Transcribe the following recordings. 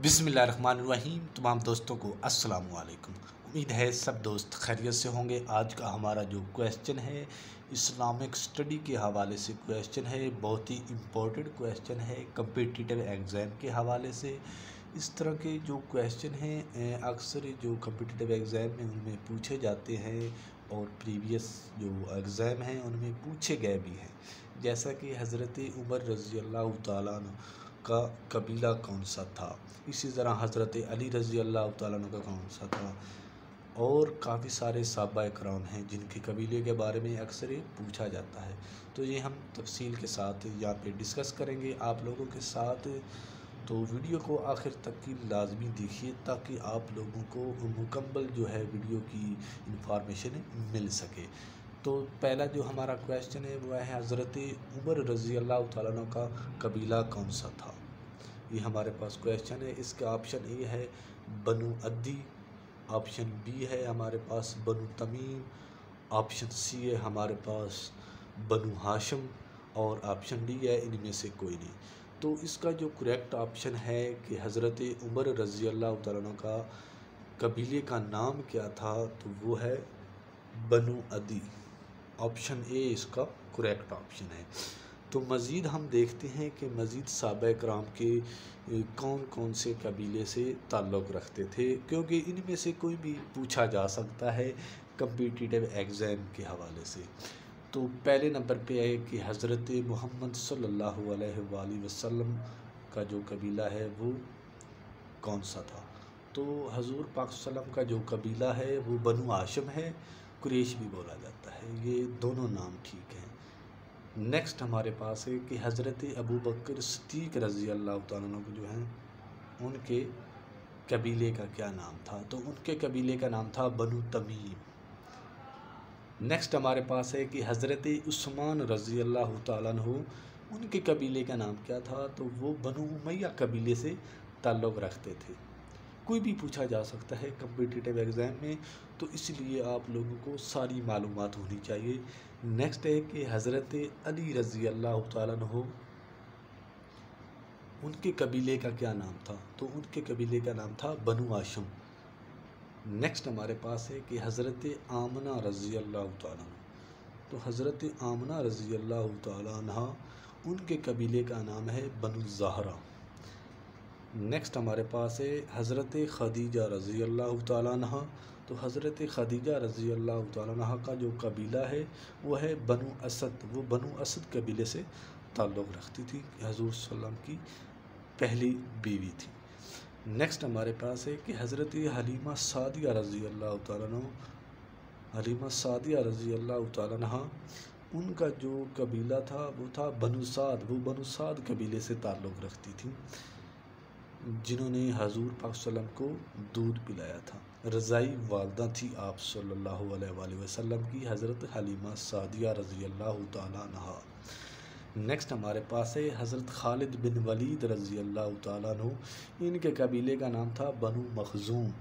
बिस्मिल्लाहिर्रहमानिर्रहीम। तमाम दोस्तों को अस्सलाम वालेकुम। उम्मीद है सब दोस्त खैरियत से होंगे। आज का हमारा जो क्वेश्चन है इस्लामिक स्टडी के हवाले से क्वेश्चन है, बहुत ही इम्पोर्टेंट क्वेश्चन है कम्पिटिटिव एग्ज़ाम के हवाले से। इस तरह के जो क्वेश्चन हैं अक्सर जो कम्पिटिटिव एग्ज़ाम में उनमें पूछे जाते हैं और प्रीवियस जो एग्ज़ाम हैं उनमें पूछे गए भी हैं। जैसा कि हज़रत उमर रज़ी अल्लाह तआला अन्हु का कबीला कौन सा था, इसी तरह हज़रत अली रज़ी अल्लाह तआला अन्हु का कौन सा था, और काफ़ी सारे सहाबा इकराम हैं जिनके कबीले के बारे में अक्सर पूछा जाता है। तो ये हम तफसील के साथ यहाँ पे डिस्कस करेंगे आप लोगों के साथ। तो वीडियो को आखिर तक की लाजमी देखिए ताकि आप लोगों को मुकम्मल जो है वीडियो की इंफॉर्मेशन मिल सके। तो पहला जो हमारा क्वेश्चन है वो है हज़रत उमर रज़ी अल्लाह तआला अन्हु का कबीला कौन सा था। ये हमारे पास क्वेश्चन है। इसका ऑप्शन ए है बनु अद्दी, ऑप्शन बी है हमारे पास बनु तमीम, ऑप्शन सी है हमारे पास बनु हाशिम, और ऑप्शन डी है इनमें से कोई नहीं। तो इसका जो करेक्ट ऑप्शन है कि हज़रत उमर रज़ी अल्लाह तआला अन्हु का कबीले का नाम क्या था, तो वो है बनु अदी। ऑप्शन ए इसका करेक्ट ऑप्शन है। तो मज़ीद हम देखते हैं कि मज़ीद सहाबा कराम के कौन कौन से कबीले से ताल्लुक़ रखते थे, क्योंकि इनमें से कोई भी पूछा जा सकता है कम्पिटिटिव एग्ज़ाम के हवाले से। तो पहले नंबर पे है कि हज़रत मोहम्मद सल्लल्लाहु अलैहि वसल्लम का जो कबीला है वो कौन सा था। तो हज़ूर पाक सल्लम का जो कबीला है वो बनु हाशिम है, कुरैश भी बोला जाता है। ये दोनों नाम ठीक हैं। नेक्स्ट हमारे पास है कि हज़रत अबू बकर सिद्दीक़ रज़ी अल्लाह तआला अन्हु को जो हैं उनके कबीले का क्या नाम था, तो उनके कबीले का नाम था बनु तमीम। नेक्स्ट हमारे पास है कि हज़रत उस्मान रज़ी अल्लाह तआला अन्हु उनके कबीले का नाम क्या था, तो वो बनु उमैया कबीले से ताल्लुक़ रखते थे। कोई भी पूछा जा सकता है कम्पिटिटिव एग्ज़ाम में, तो इसलिए आप लोगों को सारी मालूमात होनी चाहिए। नेक्स्ट है कि हज़रत अली रज़ी अल्लाह तआला अन्हु उनके कबीले का क्या नाम था, तो उनके कबीले का नाम था बनु हाशिम। नेक्स्ट हमारे पास है कि हज़रत आमना रज़ी अल्लाह तआला अन्हा, तो हज़रत आमना रज़ी अल्लाह तआला अन्हा उनके कबीले का नाम है बनु ज़हरा। नेक्स्ट हमारे पास है हज़रत खदीजा रज़ी अल्लाह तआला अन्हा, तो हज़रत खदीजा रज़ी अल्लाह तआला अन्हा का जो कबीला है वो है बनु असद। वो बनु असद कबीले से ताल्लुक़ रखती थी, हज़ूर सल्लम की पहली बीवी थी। नेक्स्ट हमारे पास है कि हज़रत हलीमा सादिया रज़ी अल्लाह तआला अन्हा, हलीमा सादिया रज़ी अल्लाह तआला अन्हा उनका जो कबीला था वो था बनु साद। वो बनु साद कबीले से ताल्लुक़ रखती थी जिन्होंने हज़ूर पाक सल्लम को दूध पिलाया था। रज़ाई वालदा थी आप सल्लल्लाहु अलैहि वसल्लम की, हज़रत हलीमा सादिया रज़ी अल्लाह तआला अन्हा। नेक्स्ट हमारे पास है हज़रत खालिद बिन वलीद रज़ी अल्लाह तआला अन्हु, इनके कबीले का नाम था बनु मखज़ूम।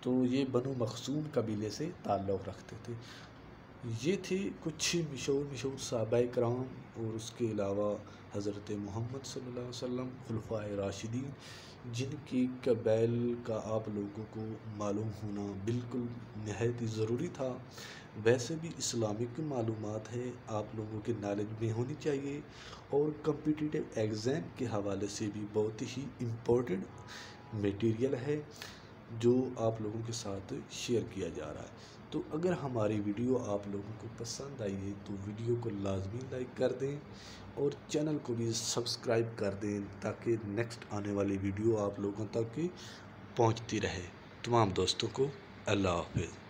तो ये बनु मखज़ूम कबीले से ताल्लुक़ रखते थे। ये थे कुछ मशहूर सहाबा कराम, और उसके अलावा हज़रत मोहम्मद सल्लल्लाहु अलैहि वसल्लम खुलफ़ाए राशिदीन, जिनकी कबाइल का आप लोगों को मालूम होना बिल्कुल नहायत ही ज़रूरी था। वैसे भी इस्लामिक मालूमात है आप लोगों के नॉलेज में होनी चाहिए, और कम्पिटिटिव एग्ज़ाम के हवाले से भी बहुत ही इम्पोर्टेंट मटेरियल है जो आप लोगों के साथ शेयर किया जा रहा है। तो अगर हमारी वीडियो आप लोगों को पसंद आई है तो वीडियो को लाजमी लाइक कर दें और चैनल को भी सब्सक्राइब कर दें ताकि नेक्स्ट आने वाली वीडियो आप लोगों तक पहुंचती रहे। तमाम दोस्तों को अल्लाह हाफ़िज़।